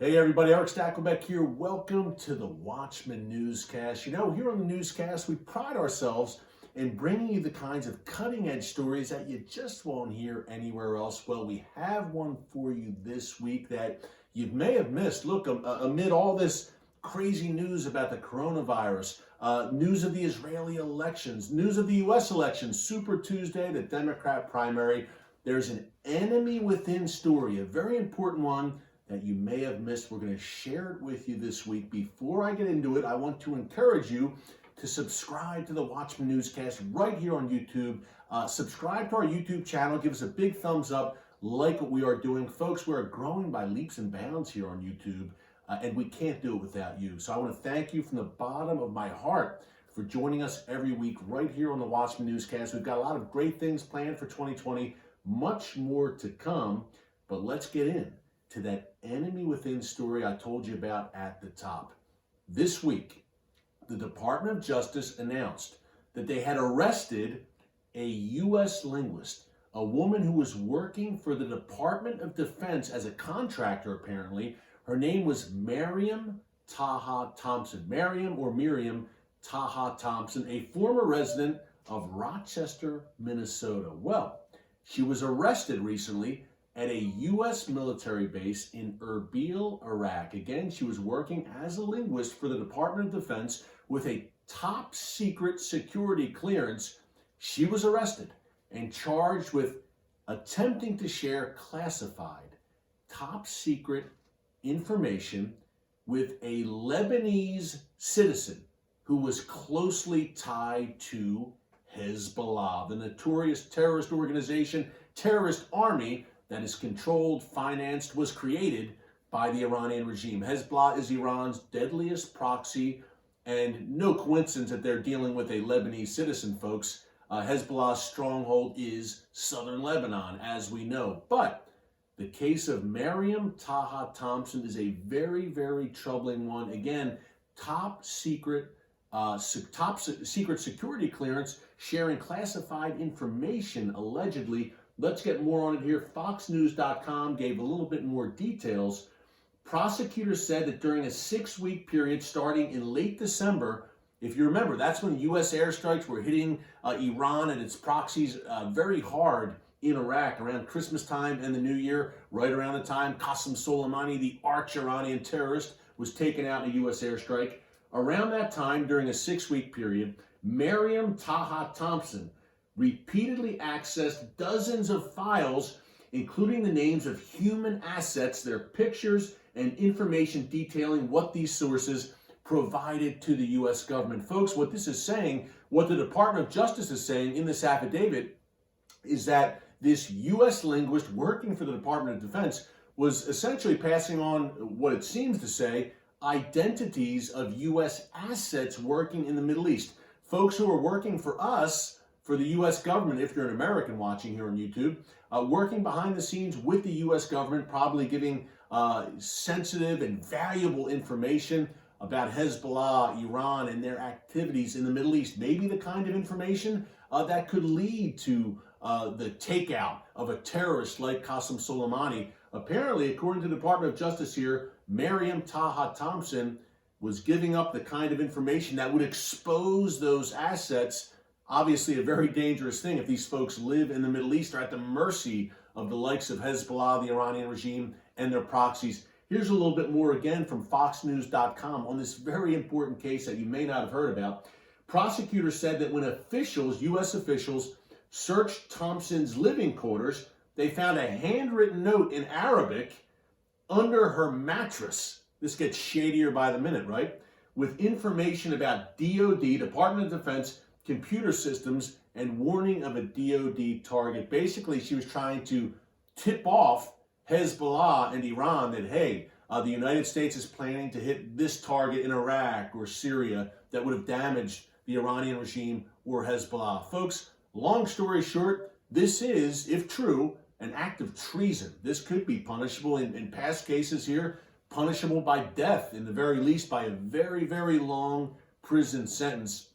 Hey everybody, Eric Stacklebeck here. Welcome to the Watchman Newscast. You know, here on the Newscast, we pride ourselves in bringing you the kinds of cutting-edge stories that you just won't hear anywhere else. Well, we have one for you this week that you may have missed. Look, amid all this crazy news about the coronavirus, news of the Israeli elections, news of the U.S. elections, Super Tuesday, the Democrat primary, there's an enemy within story, a very important one that you may have missed. We're going to share it with you this week. Before I get into it, I want to encourage you to subscribe to the Watchman Newscast right here on YouTube. Subscribe to our YouTube channel. Give us a big thumbs up. Like what we are doing. Folks, we're growing by leaps and bounds here on YouTube, and we can't do it without you. So I want to thank you from the bottom of my heart for joining us every week right here on the Watchman Newscast. We've got a lot of great things planned for 2020, much more to come, but let's get in to that enemy within story I told you about at the top. This week, the Department of Justice announced that they had arrested a U.S. linguist, a woman who was working for the Department of Defense as a contractor, apparently. Her name was Miriam Taha Thompson. Miriam Taha Thompson, a former resident of Rochester, Minnesota. Well, she was arrested recently at a U.S. military base in Erbil, Iraq. Again, she was working as a linguist for the Department of Defense with a top secret security clearance. She was arrested and charged with attempting to share classified, top secret information with a Lebanese citizen who was closely tied to Hezbollah, the notorious terrorist organization, terrorist army that is controlled, financed, was created by the Iranian regime. Hezbollah is Iran's deadliest proxy, and no coincidence that they're dealing with a Lebanese citizen, folks. Hezbollah's stronghold is southern Lebanon, as we know. But the case of Miriam Taha Thompson is a very, very troubling one. Again, top secret security clearance, sharing classified information, allegedly. Let's get more on it here. FoxNews.com gave a little bit more details. Prosecutors said that during a 6-week period starting in late December, if you remember, that's when U.S. airstrikes were hitting Iran and its proxies very hard in Iraq around Christmas time and the New Year, right around the time Qasem Soleimani, the arch-Iranian terrorist, was taken out in a U.S. airstrike. Around that time, during a 6-week period, Miriam Taha Thompson repeatedly accessed dozens of files, including the names of human assets, their pictures, and information detailing what these sources provided to the U.S. government. Folks, what this is saying, what the Department of Justice is saying in this affidavit, is that this U.S. linguist working for the Department of Defense was essentially passing on what it seems to say, identities of U.S. assets working in the Middle East. Folks who are working for us, for the U.S. government, if you're an American watching here on YouTube, working behind the scenes with the U.S. government, probably giving sensitive and valuable information about Hezbollah, Iran, and their activities in the Middle East. Maybe the kind of information that could lead to the takeout of a terrorist like Qasem Soleimani. Apparently, according to the Department of Justice here, Miriam Taha Thompson was giving up the kind of information that would expose those assets. Obviously a very dangerous thing if these folks live in the Middle East, are at the mercy of the likes of Hezbollah, the Iranian regime, and their proxies. Here's a little bit more again from FoxNews.com on this very important case that you may not have heard about. Prosecutors said that when officials, U.S. officials, searched Thompson's living quarters, they found a handwritten note in Arabic under her mattress. This gets shadier by the minute, right? With information about DOD, Department of Defense, computer systems, and warning of a DOD target. Basically, she was trying to tip off Hezbollah and Iran that, hey, the United States is planning to hit this target in Iraq or Syria that would have damaged the Iranian regime or Hezbollah. Folks, long story short, this is, if true, an act of treason. This could be punishable in past cases here, punishable by death, in the very least by a very, very long prison sentence.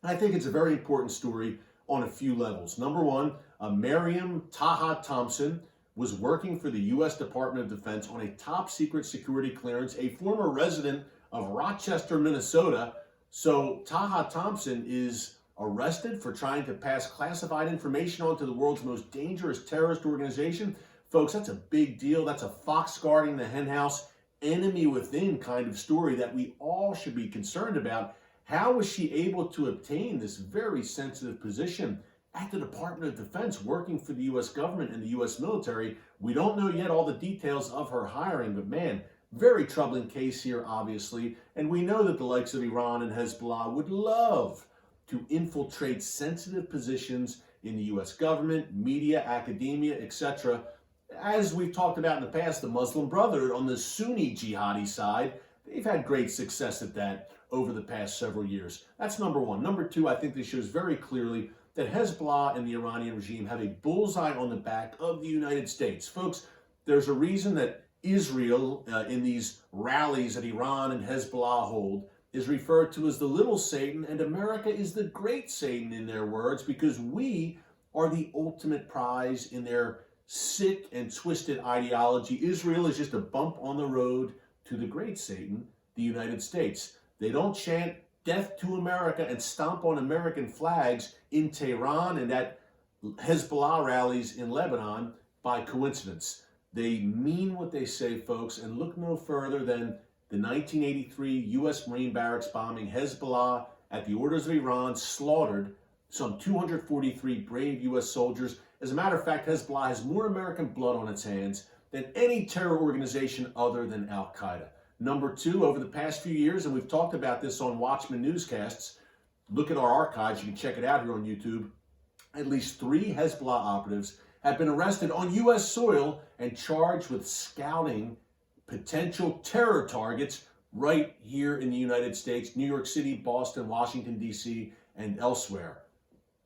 I think it's a very important story on a few levels. Number one, Miriam Taha Thompson was working for the U.S. Department of Defense on a top secret security clearance, a former resident of Rochester, Minnesota. So Taha Thompson is arrested for trying to pass classified information on to the world's most dangerous terrorist organization. Folks, that's a big deal. That's a fox guarding the henhouse, enemy within kind of story that we all should be concerned about. How was she able to obtain this very sensitive position at the Department of Defense, working for the U.S. government and the U.S. military? We don't know yet all the details of her hiring, but man, very troubling case here, obviously. And we know that the likes of Iran and Hezbollah would love to infiltrate sensitive positions in the U.S. government, media, academia, etc. As we've talked about in the past, the Muslim Brotherhood on the Sunni jihadi side, they've had great success at that over the past several years. That's number one. Number two, I think this shows very clearly that Hezbollah and the Iranian regime have a bullseye on the back of the United States. Folks, there's a reason that Israel, in these rallies that Iran and Hezbollah hold, is referred to as the little Satan, and America is the great Satan in their words, because we are the ultimate prize in their sick and twisted ideology. Israel is just a bump on the road to the great Satan, the United States. They don't chant death to America and stomp on American flags in Tehran and at Hezbollah rallies in Lebanon by coincidence. They mean what they say, folks, and look no further than the 1983 U.S. Marine barracks bombing. Hezbollah, at the orders of Iran, slaughtered some 243 brave U.S. soldiers. As a matter of fact, Hezbollah has more American blood on its hands than any terror organization other than Al-Qaeda. Number two, over the past few years, and we've talked about this on Watchman Newscasts, look at our archives, you can check it out here on YouTube, at least 3 Hezbollah operatives have been arrested on U.S. soil and charged with scouting potential terror targets right here in the United States, New York City, Boston, Washington, D.C., and elsewhere.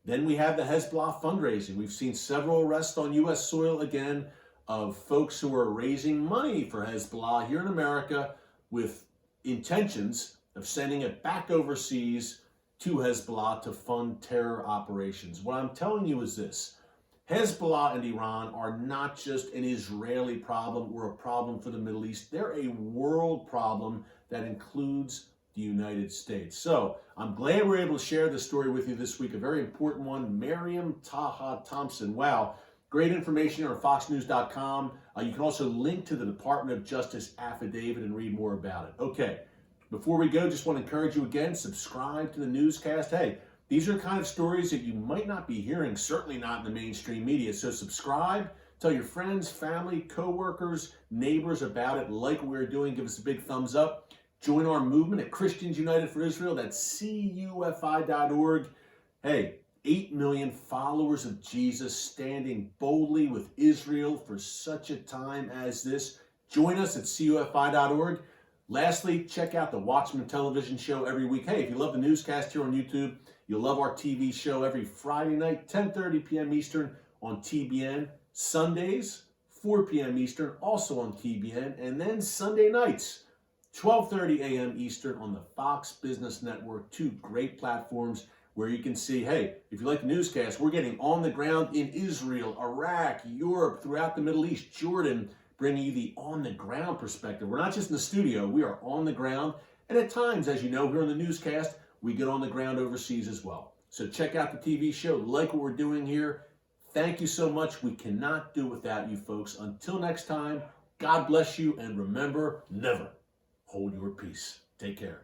Then we have the Hezbollah fundraising. We've seen several arrests on U.S. soil again of folks who are raising money for Hezbollah here in America with intentions of sending it back overseas to Hezbollah to fund terror operations. What I'm telling you is this: Hezbollah and Iran are not just an Israeli problem or a problem for the Middle East. They're a world problem that includes the United States. So I'm glad we're able to share this story with you this week, a very important one. Miriam Taha Thompson. Wow. Great information on foxnews.com. You can also link to the Department of Justice affidavit and read more about it. Okay, before we go, just want to encourage you again, subscribe to the newscast. Hey, these are the kind of stories that you might not be hearing, certainly not in the mainstream media. So subscribe, tell your friends, family, co-workers, neighbors about it. Like what we're doing, give us a big thumbs up. Join our movement at Christians United for Israel. That's CUFI.org. Hey, 8 million followers of Jesus standing boldly with Israel for such a time as this. Join us at CUFI.org. Lastly, check out the Watchman television show every week. Hey, if you love the newscast here on YouTube, you'll love our TV show every Friday night, 10:30 p.m. Eastern on TBN. Sundays, 4 p.m. Eastern, also on TBN. And then Sunday nights, 12:30 a.m. Eastern on the Fox Business Network. 2 great platforms where you can see, hey, if you like the newscast, we're getting on the ground in Israel, Iraq, Europe, throughout the Middle East, Jordan, bringing you the on-the-ground perspective. We're not just in the studio, we are on the ground. And at times, as you know, here on the newscast, we get on the ground overseas as well. So check out the TV show, like what we're doing here. Thank you so much. We cannot do without you folks. Until next time, God bless you, and remember, never hold your peace. Take care.